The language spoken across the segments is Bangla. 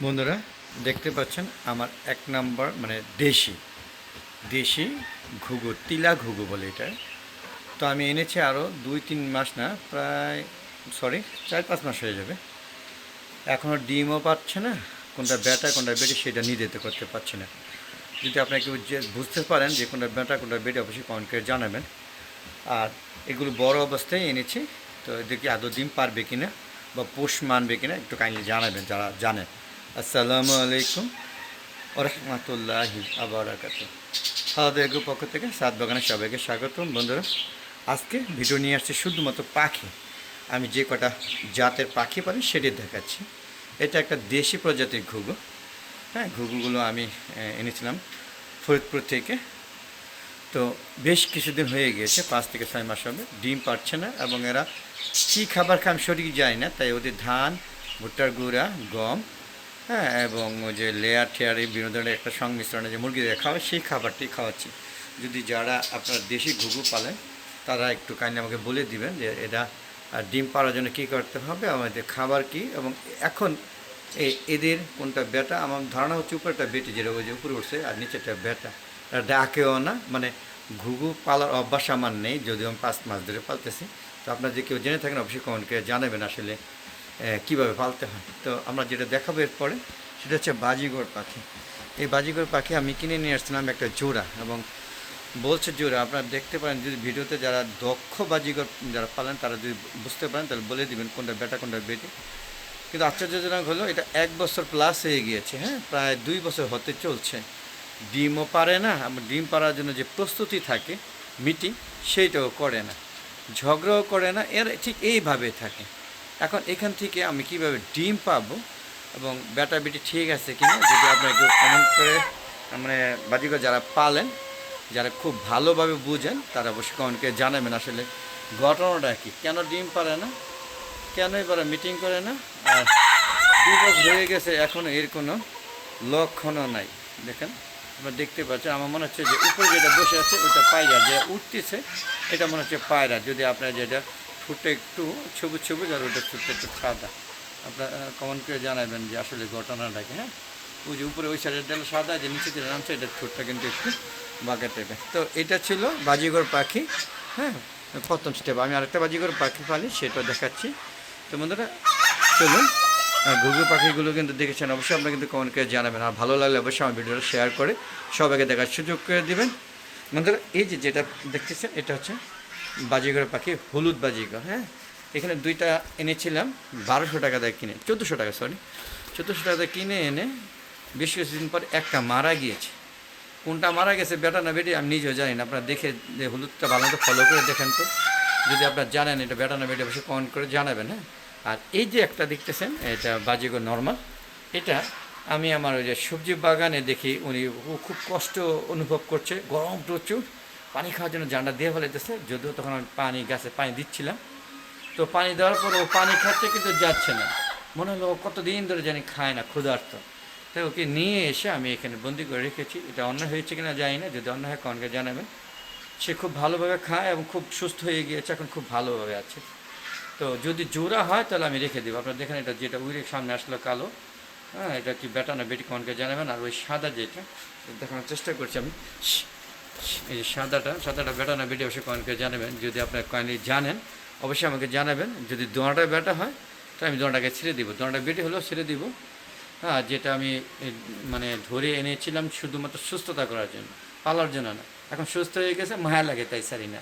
বন্ধুরা দেখতে পাচ্ছেন আমার এক নাম্বার মানে দেশি দেশি ঘুঘু, তিলা ঘুঘু বলে এটা। তো আমি এনেছি আরও 2-3 মাস না, প্রায় 4-5 মাস হয়ে যাবে। এখনও ডিমও পাচ্ছে না, কোনটা ব্যাটা কোনটা বেটি সেটা নির্ধারিত করতে পারছি না। যদি আপনারা কেউ যে বুঝতে পারেন যে কোনটা ব্যাটা কোনটা বেটি, অবশ্যই কমেন্ট করে জানাবেন। আর এগুলো বড় অবস্থায় এনেছি, তো এদেরকে আদৌ ডিম পারবে কিনা বা পোষ মানবে কিনা একটু কাইন্ডলি জানাবেন যারা জানেন। আসসালামু আলাইকুম ওরহমতুল্লাহি আবরাকাতুহু। খাওয়া এগুলোর পক্ষ থেকে সাত বাগানের সবাইকে স্বাগতম। বন্ধুরা, আজকে ভিডিও নিয়ে আসছি শুধুমাত্র পাখি। আমি যে কটা জাতের পাখি পারি সেটি দেখাচ্ছি। এটা একটা দেশি প্রজাতির ঘুঘু। হ্যাঁ, ঘুঘুগুলো আমি এনেছিলাম ফরিদপুর থেকে। তো বেশ কিছুদিন হয়ে গিয়েছে, 5 থেকে 6 মাস হবে, ডিম পাচ্ছে না। এবং এরা কী খাবার খায় আমি সঠিক জানি না, তাই ওদের ধান, ভুট্টার গুঁড়া, গম, হ্যাঁ, এবং ওই যে লেয়ার টেয়ার এই বিভিন্ন ধরনের একটা সংমিশ্রণে যে মুরগিদের খাওয়ায় সেই খাবারটি খাওয়াচ্ছি। যদি যারা আপনার দেশি ঘুঘু পালেন তারা একটু কাইন্ডলি আমাকে বলে দিবেন যে এটা ডিম পাড়ার জন্য কী করতে হবে, আমাদের খাবার কী, এবং এখন এদের কোনটা বেটা। আমার ধারণা হচ্ছে উপরেটা বেটি, যেটা ওই যে উপরে উঠছে, আর নিচেটা বেটা। ডাকেও না, মানে ঘুঘু পালার অভ্যাস আমার নেই, যদিও আমি 5 মাস ধরে পালতেছি। তো আপনারা যে কেউ জেনে থাকেন অবশ্যই কমেন্ট করে জানাবেন আসলে কীভাবে পালতে হয়। তো আমরা যেটা দেখাবো এরপরে সেটা হচ্ছে বাজিগর পাখি। এই বাজিগর পাখি আমি কিনে নিয়ে আসছিলাম একটা জোড়া, এবং বলছে জোড়া। আপনারা দেখতে পারেন যদি ভিডিওতে, যারা দক্ষ বাজিগর যারা পালেন তারা যদি বুঝতে পারেন তাহলে বলে দিবেন কোনটা বেটা কোনটা বেটি। কিন্তু আশ্চর্যজনক হলো এটা 1 বছর প্লাস হয়ে গিয়েছে, হ্যাঁ, প্রায় 2 বছর হতে চলছে। ডিমও পারে না, ডিম পাড়ার জন্য যে প্রস্তুতি থাকে মিটিং, সেইটাও করে না, ঝগড়াও করে না, এর ঠিক এইভাবে থাকে। এখন এখান থেকে আমি কিভাবে ডিম পাবো এবং বেটা বেটি ঠিক আছে কিনা, যদি আপনারা কেউ কমেন্ট করে, মানে বাজিগর যারা পালেন, যারা খুব ভালোভাবে বুঝেন, তারা অবশ্যই কমেন্ট করে জানাবেন আসলে ঘটনাটা কি, কেন ডিম পারে না, কেন এবার মিটিং করে না। আর 2 বছর হয়ে গেছে, এখনও এর কোনো লক্ষণও নাই। দেখেন, আপনারা দেখতে পাচ্ছেন, আমার মনে হচ্ছে যে উপরে যেটা বসে আছে ওটা পায়রা, যে উঠতেছে এটা মনে হচ্ছে পায়রা। যদি আপনার যেটা ঠোঁটটা একটু সবুজ সবুজ আর ওটা ঠোঁটটা একটু সাদা, আপনারা কমেন্ট করে জানাবেন যে আসলে ঘটনাটাকে। হ্যাঁ, ওই যে উপরে ওই সাইডের ডাল সাদা, যে নিচে যে নামছে এটার ঠোঁটটা কিন্তু একটু বাঁকা টাইপের। তো এটা ছিল বাজিগর পাখি। হ্যাঁ, প্রথম স্টেপ। আমি আরেকটা বাজিগর পাখি পালি, সেটা দেখাচ্ছি। তো বন্ধুরা চলুন, ঘুঘু পাখিগুলো কিন্তু দেখেছেন, অবশ্যই আপনারা কিন্তু কমেন্ট করে জানাবেন। আর ভালো লাগলে অবশ্যই আমার ভিডিওটা শেয়ার করে সবাইকে দেখার সুযোগ করে দেবেন। বন্ধুরা, এই যে যেটা দেখতেছেন এটা হচ্ছে বাজিগর পাখি, হলুদ বাজিগর। হ্যাঁ, এখানে দুইটা এনেছিলাম 1200 টাকা দিয়ে কিনে, 1400 টাকা, 1400 টাকা দিয়ে কিনে এনে বেশ কিছুদিন পর একটা মারা গিয়েছে। কোনটা মারা গেছে, বেটা না বেটি, আমি নিজেও জানি না। আপনারা দেখে যে হলুদটা ভালো মতো ফলো করে দেখেন। তো যদি আপনারা জানেন এটা বেটা না বেটি, অবশ্যই কমেন্ট করে জানাবেন। হ্যাঁ, আর এই যে একটা দেখতেছেন এটা বাজিগর নর্মাল, এটা আমি আমার ওই যে সবজি বাগানে দেখি উনি খুব কষ্ট অনুভব করছে, গরম প্রচুর, পানি খাওয়ার জন্য জানটা দিয়ে ফেলাইতেছে। যদিও তখন আমি গাছে পানি দিচ্ছিলাম, তো পানি দেওয়ার পরে ও পানি খাচ্ছে কিন্তু যাচ্ছে না। মনে হলো ও কতদিন ধরে জানি খায় না, ক্ষুধার্ত। তাই ওকে নিয়ে এসে আমি এখানে বন্দি করে রেখেছি। এটা অন্যায় হয়েছে কিনা জানি না, যদি অন্যায় হয় কনকে জানাবেন। সে খুব ভালোভাবে খায় এবং খুব সুস্থ হয়ে গিয়েছে, এখন খুব ভালোভাবে আছে। তো যদি জোড়া হয় তাহলে আমি রেখে দেবো। আপনারা দেখেন, এটা যেটা উইরে সামনে আসলো কালো, হ্যাঁ, এটা কি বেটা না বেটি কনকে জানাবেন। আর ওই সাদা যেটা দেখানোর চেষ্টা করছি আমি, এই যে সাদাটা বেটা না বেটি, অবশ্যই কনকে জানাবেন। যদি আপনারা কাইন্ডলি জানেন অবশ্যই আমাকে জানাবেন। যদি দোনাটা বেটা হয় তাহলে আমি দোনাটাকে ছেড়ে দিব, দোনাটা বেটি হলেও ছেড়ে দিব। হ্যাঁ, যেটা আমি মানে ধরে এনেছিলাম শুধুমাত্র সুস্থতা করার জন্য, পালার জন্য না। এখন সুস্থ হয়ে গেছে, মায়া লাগে তাই সারি না।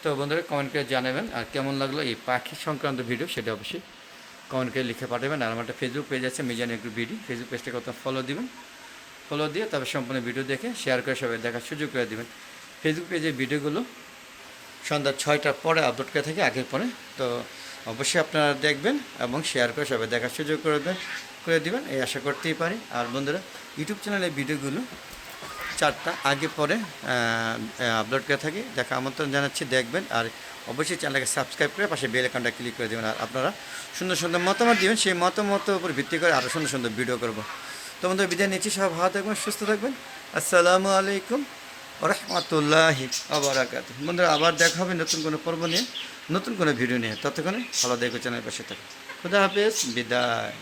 তো বন্ধুরা কমেন্ট করে জানাবেন আর কেমন লাগলো এই পাখি সংক্রান্ত ভিডিও, সেটা অবশ্যই কমেন্ট করে লিখে পাঠাবেন। আর আমার একটা ফেসবুক পেজ আছে, মিজান একটু বিডি, ফেসবুক পেজটাকে কত ফলো দিবেন, ফলো দিয়ে তবে সম্পূর্ণ ভিডিও দেখে শেয়ার করে সবাই দেখার সুযোগ করে দেবেন। ফেসবুক পেজের ভিডিওগুলো সন্ধ্যা 6টার পরে আপলোড করে থাকে, আগের পরে। তো অবশ্যই আপনারা দেখবেন এবং শেয়ার করে সবাই দেখার সুযোগ করে দেবেন, এই আশা করতেই পারি। আর বন্ধুরা, ইউটিউব চ্যানেলে ভিডিওগুলো 4টা আগে পরে আপলোড করে থাকি, দেখা আমন্ত্রণ জানাচ্ছি, দেখবেন। আর অবশ্যই চ্যানেলকে সাবস্ক্রাইব করে পাশে বেল আইকনটা ক্লিক করে দেবেন। আর আপনারা সুন্দর সুন্দর মতামত দেবেন, সেই মতামতের উপর ভিত্তি করে আরও সুন্দর সুন্দর ভিডিও করব। তো বন্ধুরা, বিদায় নিচ্ছি, সব ভালো থাকবেন, সুস্থ থাকবেন। আসসালামু আলাইকুম রহমতুল্লাহি আবরাকাতুহু। বন্ধুরা, আবার দেখা হবে নতুন কোনো পর্ব নিয়ে, নতুন কোনো ভিডিও নিয়ে। ততক্ষণে ভালো দেখো, চ্যানেলের পাশে থাকো। খুদা হাফেজ, বিদায়।